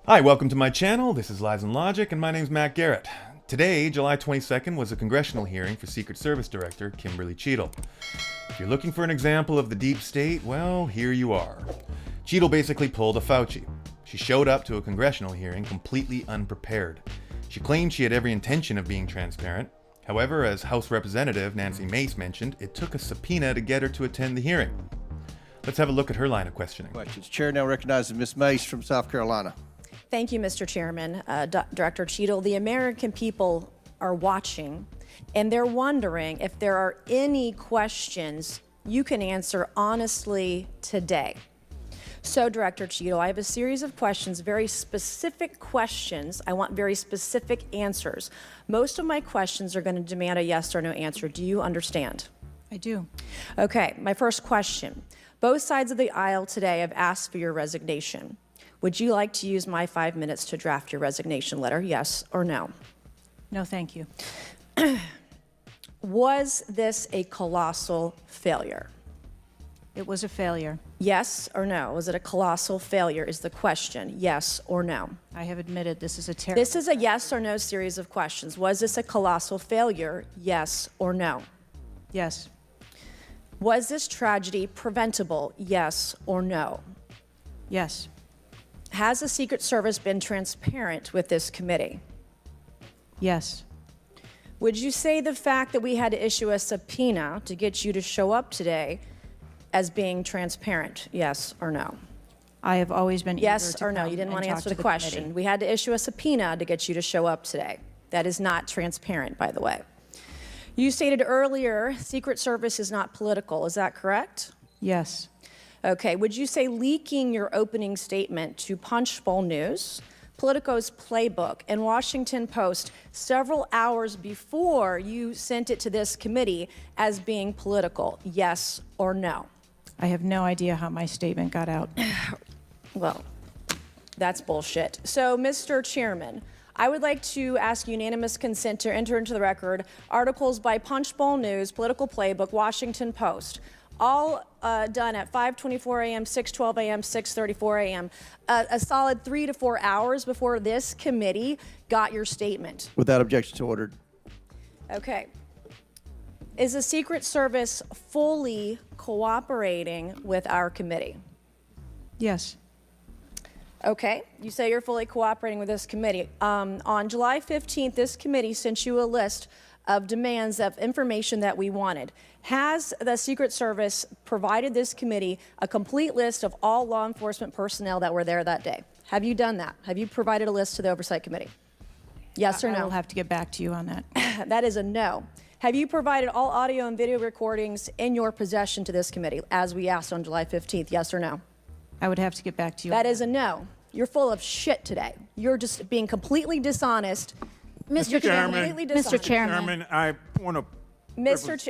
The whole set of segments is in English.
Hi, welcome to my channel. This is Lies and Logic, and my name's Matt Garrett. Today, July 22nd, was a congressional hearing for Secret Service Director Kimberly Cheatle. If you're looking for an example of the deep state, well, here you are. Cheatle basically pulled a Fauci. She showed up to a congressional hearing completely unprepared. She claimed she had every intention of being transparent. However, as House Representative Nancy Mace mentioned, it took a subpoena to get her to attend the hearing. Let's have a look at her line of questioning. Questions. Chair now recognizes Ms. Mace from South Carolina. Thank you, Mr. Chairman. Director Cheatle, the American people are watching, and they're wondering if there are any questions you can answer honestly today. So, Director Cheatle, I have a series of questions, very specific questions. I want very specific answers. Most of my questions are going to demand a yes or no answer. Do you understand? I do. Okay, my first question. Both sides of the aisle today have asked for your resignation. Would you like to use my 5 minutes to draft your resignation letter, yes or no? No, thank you. Was this a colossal failure? It was a failure. Yes or no? Was it a colossal failure is the question, yes or no? I have admitted this is a terrible... This is a yes or no series of questions. Was this a colossal failure, yes or no? Yes. Was this tragedy preventable, yes or no? Yes. Has the Secret Service been transparent with this committee? Yes. Would you say the fact that we had to issue a subpoena to get you to show up today as being transparent, yes or no? I have always been Yes eager to or no? come You didn't and want to talk answer to the question. committee. We had to issue a subpoena to get you to show up today. That is not transparent, by the way. You stated earlier, Secret Service is not political. Is that correct? Yes. Okay. Would you say leaking your opening statement to Punchbowl News, Politico's Playbook, and Washington Post several hours before you sent it to this committee as being political, yes or no? I have no idea how my statement got out. Well, that's bullshit. So, Mr. Chairman, I would like to ask unanimous consent to enter into the record articles by Punchbowl News, Political Playbook, Washington Post, all done at 5:24 a.m., 6:12 a.m., 6:34 a.m., a solid 3 to 4 hours before this committee got your statement. Without objection, so ordered. Okay. Is the Secret Service fully cooperating with our committee? Yes. Okay, you say you're fully cooperating with this committee. On July 15th, this committee sent you a list of demands of information that we wanted. Has the Secret Service provided this committee a complete list of all law enforcement personnel that were there that day? Have you done that? Have you provided a list to the Oversight Committee? Yes or no? I will have to get back to you on that. That is a no. Have you provided all audio and video recordings in your possession to this committee, as we asked on July 15th? Yes or no? I would have to get back to you. That is a no. You're full of shit today. You're just being completely dishonest. Mr. Chairman, Mr. Chairman, I want to.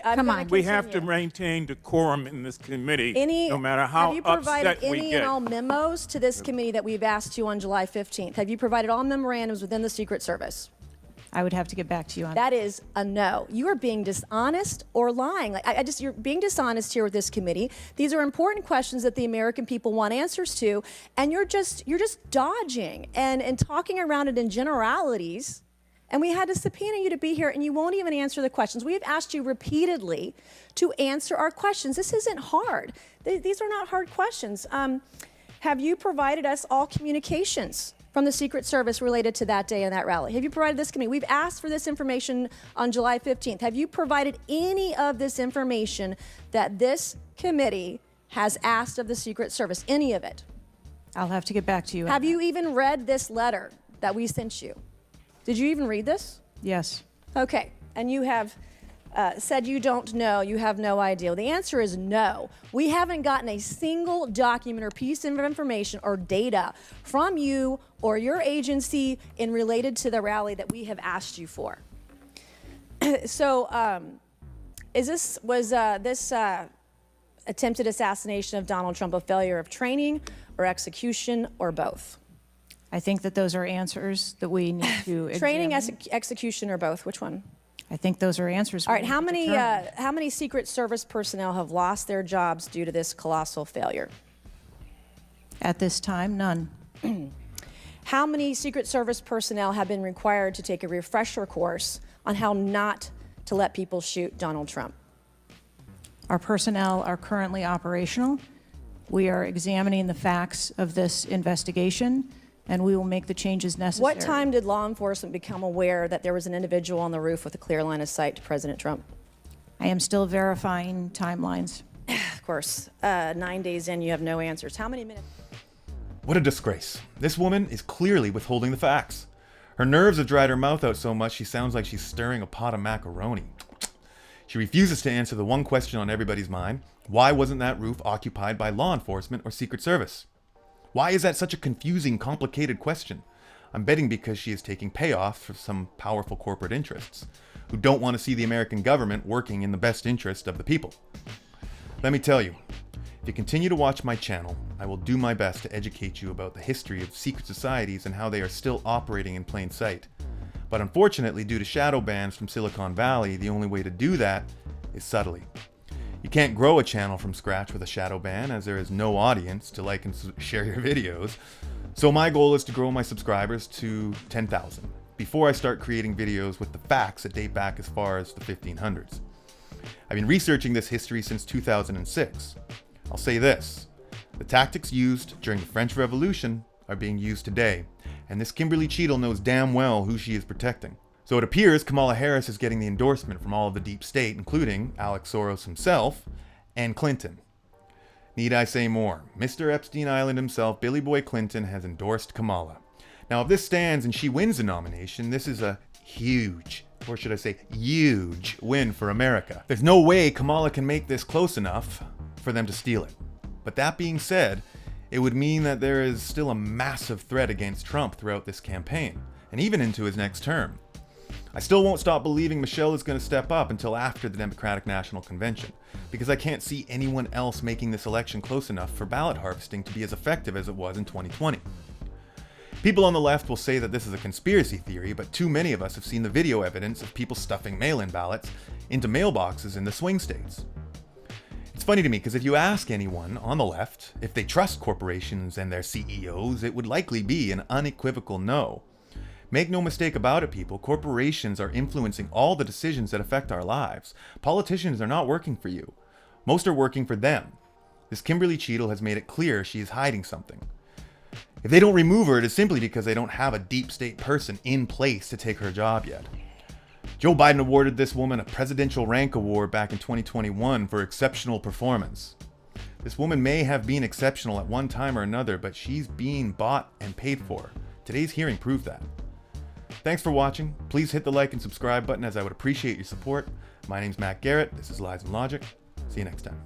Come on. We have to maintain decorum in this committee, no matter how Have you provided upset we any get. and all memos to this committee that we've asked you on July 15th? Have you provided all memorandums within the Secret Service? I would have to get back to you on that. That is a no. You are being dishonest or lying. Like you're being dishonest here with this committee. These are important questions that the American people want answers to, and you're just dodging and talking around it in generalities. And we had to subpoena you to be here, and you won't even answer the questions. We have asked you repeatedly to answer our questions. This isn't hard. These are not hard questions. Have you provided us all communications from the Secret Service related to that day and that rally? Have you provided this committee? We've asked for this information on July 15th. Have you provided any of this information that this committee has asked of the Secret Service? Any of it? I'll have to get back to you. Have you even read this letter that we sent you? Did you even read this? Yes. Okay, and you have said you don't know, you have no idea. The answer is no. We haven't gotten a single document or piece of information or data from you or your agency in related to the rally that we have asked you for. So, was this attempted assassination of Donald Trump a failure of training or execution or both? I think that those are answers that we need to Training, examine. execution, or both? Which one? I think those are answers. All right. How many Secret Service personnel have lost their jobs due to this colossal failure? At this time, none. How many Secret Service personnel have been required to take a refresher course on how not to let people shoot Donald Trump? Our personnel are currently operational. We are examining the facts of this investigation, and we will make the changes necessary. What time did law enforcement become aware that there was an individual on the roof with a clear line of sight to President Trump? I am still verifying timelines. Of course, 9 days in, you have no answers. How many minutes? What a disgrace. This woman is clearly withholding the facts. Her nerves have dried her mouth out so much she sounds like she's stirring a pot of macaroni. She refuses to answer the one question on everybody's mind. Why wasn't that roof occupied by law enforcement or Secret Service? Why is that such a confusing, complicated question? I'm betting because she is taking payoffs for some powerful corporate interests who don't want to see the American government working in the best interest of the people. Let me tell you, if you continue to watch my channel, I will do my best to educate you about the history of secret societies and how they are still operating in plain sight. But unfortunately, due to shadow bans from Silicon Valley, the only way to do that is subtly. You can't grow a channel from scratch with a shadow ban, as there is no audience to like and share your videos. So my goal is to grow my subscribers to 10,000 before I start creating videos with the facts that date back as far as the 1500s. I've been researching this history since 2006. I'll say this, the tactics used during the French Revolution are being used today, and this Kimberly Cheatle knows damn well who she is protecting. So it appears Kamala Harris is getting the endorsement from all of the deep state, including Alex Soros himself and Clinton. Need I say more? Mr. Epstein Island himself, Billy Boy Clinton, has endorsed Kamala. Now, if this stands and she wins the nomination, this is a huge, or should I say huge, win for America. There's no way Kamala can make this close enough for them to steal it. But that being said, it would mean that there is still a massive threat against Trump throughout this campaign, and even into his next term. I still won't stop believing Michelle is going to step up until after the Democratic National Convention, because I can't see anyone else making this election close enough for ballot harvesting to be as effective as it was in 2020. People on the left will say that this is a conspiracy theory, but too many of us have seen the video evidence of people stuffing mail-in ballots into mailboxes in the swing states. It's funny to me because if you ask anyone on the left if they trust corporations and their CEOs, it would likely be an unequivocal no. Make no mistake about it, people, corporations are influencing all the decisions that affect our lives. Politicians are not working for you. Most are working for them. This Kimberly Cheatle has made it clear she is hiding something. If they don't remove her, it is simply because they don't have a deep state person in place to take her job yet. Joe Biden awarded this woman a Presidential Rank Award back in 2021 for exceptional performance. This woman may have been exceptional at one time or another, but she's being bought and paid for. Today's hearing proved that. Thanks for watching. Please hit the like and subscribe button as I would appreciate your support. My name's Matt Garrett. This is Lies and Logic. See you next time.